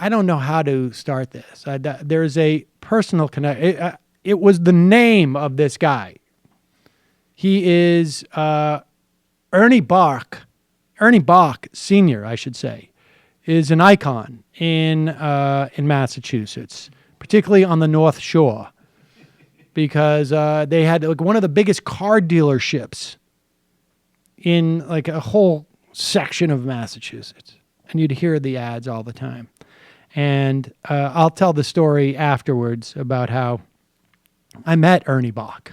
I don't know how to start this. There's a personal connection. It was the name of this guy. He is Ernie Bach Sr., I should say, is an icon in Massachusetts, particularly on the North Shore, because they had like one of the biggest car dealerships in like a whole section of Massachusetts, and you'd hear the ads all the time. And I'll tell the story afterwards about how I met Ernie Bach.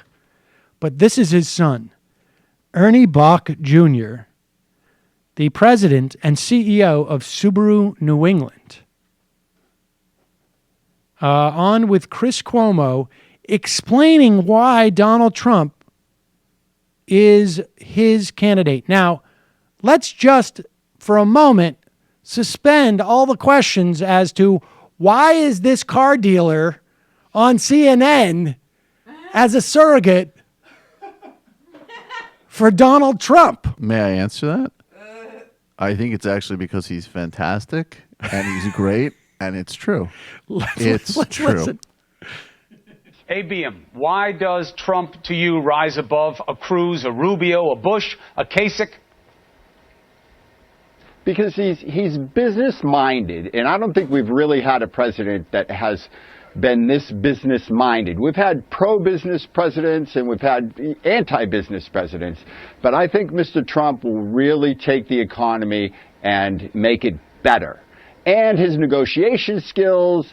But this is his son, Ernie Bach Jr., the president and CEO of Subaru New England, on with Chris Cuomo explaining why Donald Trump is his candidate. Now, let's just, for a moment, suspend all the questions as to why is this car dealer on CNN as a surrogate for Donald Trump. May I answer that? I think it's actually because he's fantastic and he's great, and it's true. It's true. Listen. ABM, why does Trump to you rise above a Cruz, a Rubio, a Bush, a Kasich? Because he's business-minded, and I don't think we've really had a president that has been this business-minded. We've had pro-business presidents and we've had anti-business presidents, but I think Mr. Trump will really take the economy and make it better. And his negotiation skills,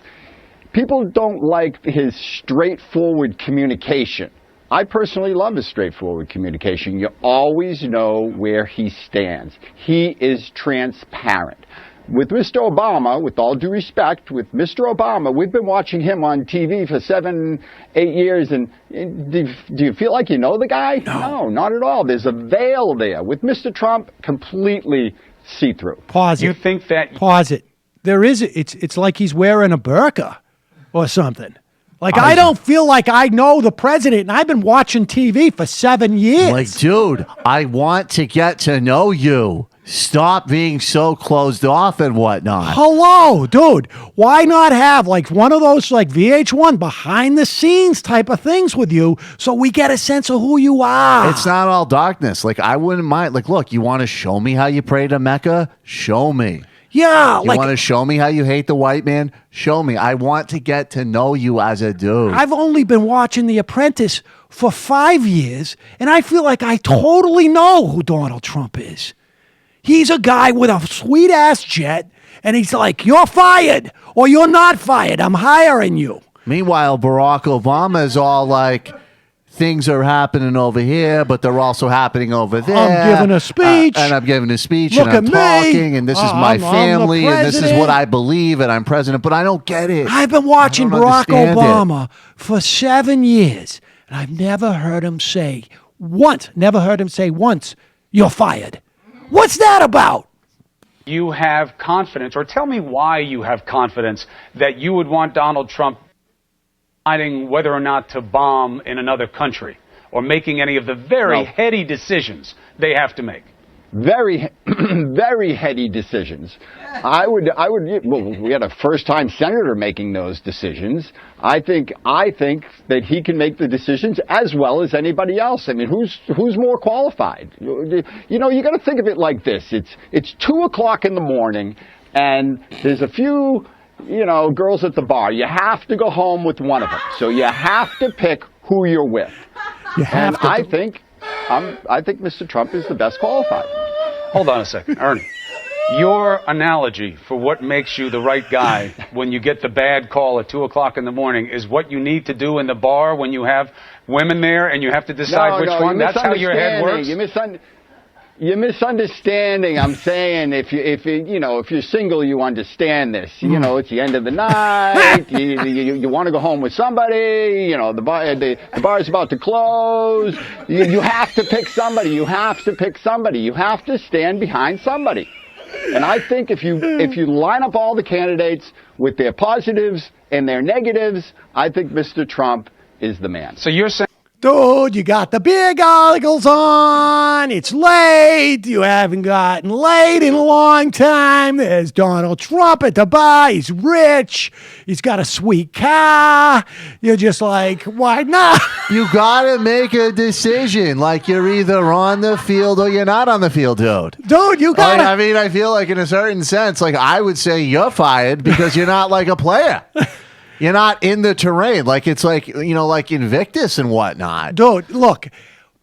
people don't like his straightforward communication. I personally love his straightforward communication. You always know where he stands. He is transparent. With Mr. Obama, with all due respect, with Mr. Obama, we've been watching him on TV for 7-8 years, and do you feel like you know the guy? No, not at all. There's a veil there. With Mr. Trump, completely see-through. Pause it. You think that... Pause it. There is, it's like he's wearing a burqa or something. Like, I don't feel like I know the president, and I've been watching TV for 7 years. Like, dude, I want to get to know you. Stop being so closed off and whatnot. Hello, dude. Why not have like one of those like VH1 behind the scenes type of things with you so we get a sense of who you are? It's not all darkness. Like, I wouldn't mind. Like, look, you want to show me how you pray to Mecca? Show me. Yeah. You want to show me how you hate the white man? Show me. I want to get to know you as a dude. I've only been watching The Apprentice for 5 years, and I feel like I totally know who Donald Trump is. He's a guy with a sweet-ass jet, and he's like, you're fired, or you're not fired. I'm hiring you. Meanwhile, Barack Obama is all like, things are happening over here, but they're also happening over there. I'm giving a speech. And I'm giving a speech, Look and I'm at talking, me. and this is my family, and this is what I believe, and I'm president, but I don't get it. I've been watching Barack understand Obama for 7 years, and I've never heard him say once, you're fired. What's that about? You have confidence, or tell me why you have confidence that you would want Donald Trump deciding whether or not to bomb in another country or making any of the very heady decisions they have to make. Very, very heady decisions. I would, well, we had a first-time senator making those decisions. I think that he can make the decisions as well as anybody else. I mean, who's more qualified? You know, you got to think of it like this. It's 2:00 in the morning, and there's a few, girls at the bar. You have to go home with one of them. So you have to pick who you're with. I think Mr. Trump is the best qualified. Hold on a second, Ernie. Your analogy for what makes you the right guy when you get the bad call at 2:00 in the morning is what you need to do in the bar when you have women there and you have to decide which one. That's how your head works. You're misunderstanding. I'm saying if you're single, you understand this. It's the end of the night. You want to go home with somebody. The bar's about to close. You have to pick somebody. You have to stand behind somebody. And I think if you line up all the candidates with their positives and their negatives, I think Mr. Trump is the man. So you're saying. Dude, you got the big goggles on. It's late. You haven't gotten laid in a long time. There's Donald Trump at the bar. He's rich. He's got a sweet car. You're just like, why not? You gotta make a decision. Like you're either on the field or you're not on the field, dude. Dude, you got I mean, I feel like in a certain sense, like I would say you're fired because you're not like a player. You're not in the terrain. Like it's like, like Invictus and whatnot. Dude, look,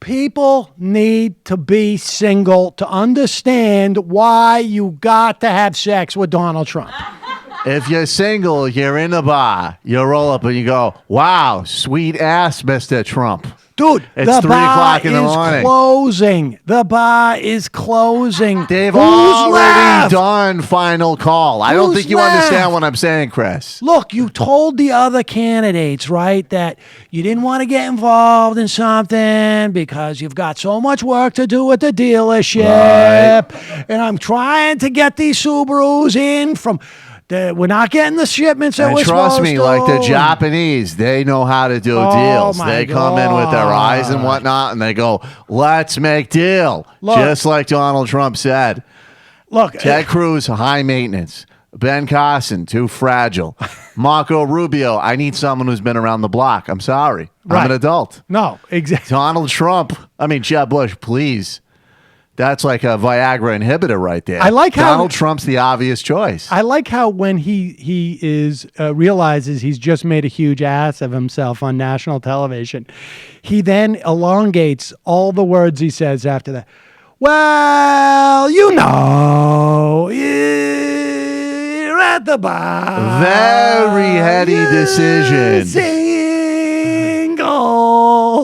people need to be single to understand why you got to have sex with Donald Trump. If you're single, you're in a bar, you roll up and you go, wow, sweet ass, Mr. Trump. Dude, It's the 3 bar o'clock in the is morning. closing. The bar is closing. They've Who's already left? done final call. I don't Who's think you left? understand what I'm saying, Chris. Look, you told the other candidates, right, that you didn't want to get involved in something because you've got so much work to do at the dealership. Right. And I'm trying to get these Subarus in from... We're not getting the shipments that And we're trust supposed me, to. like the Japanese, they know how to do Oh, deals. my They come in with their eyes and God. whatnot, and they go, let's make deal. Look. Just like Donald Trump said. Look, Ted Cruz, high maintenance. Ben Carson, too fragile. Marco Rubio, I need someone who's been around the block. I'm sorry. I'm Right. an adult. no, exactly. Donald Trump, Jeb Bush, please. That's like a Viagra inhibitor right there. I like how- Donald Trump's the obvious choice. I like how when he is realizes he's just made a huge ass of himself on national television, he then elongates all the words he says after that. Well, you're at the bar. Very heady You're decision. Single.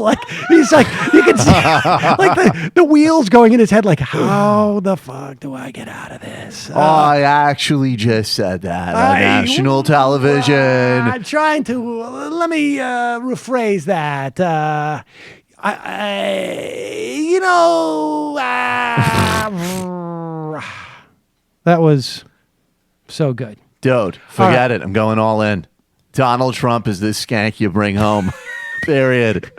Like he's like, you can see like the wheels going in his head. Like, how the fuck do I get out of this? I actually just said that on national television. I'm trying to let me rephrase that. That was so good. Dude, forget it. I'm going all in. Donald Trump is this skank you bring home. Period.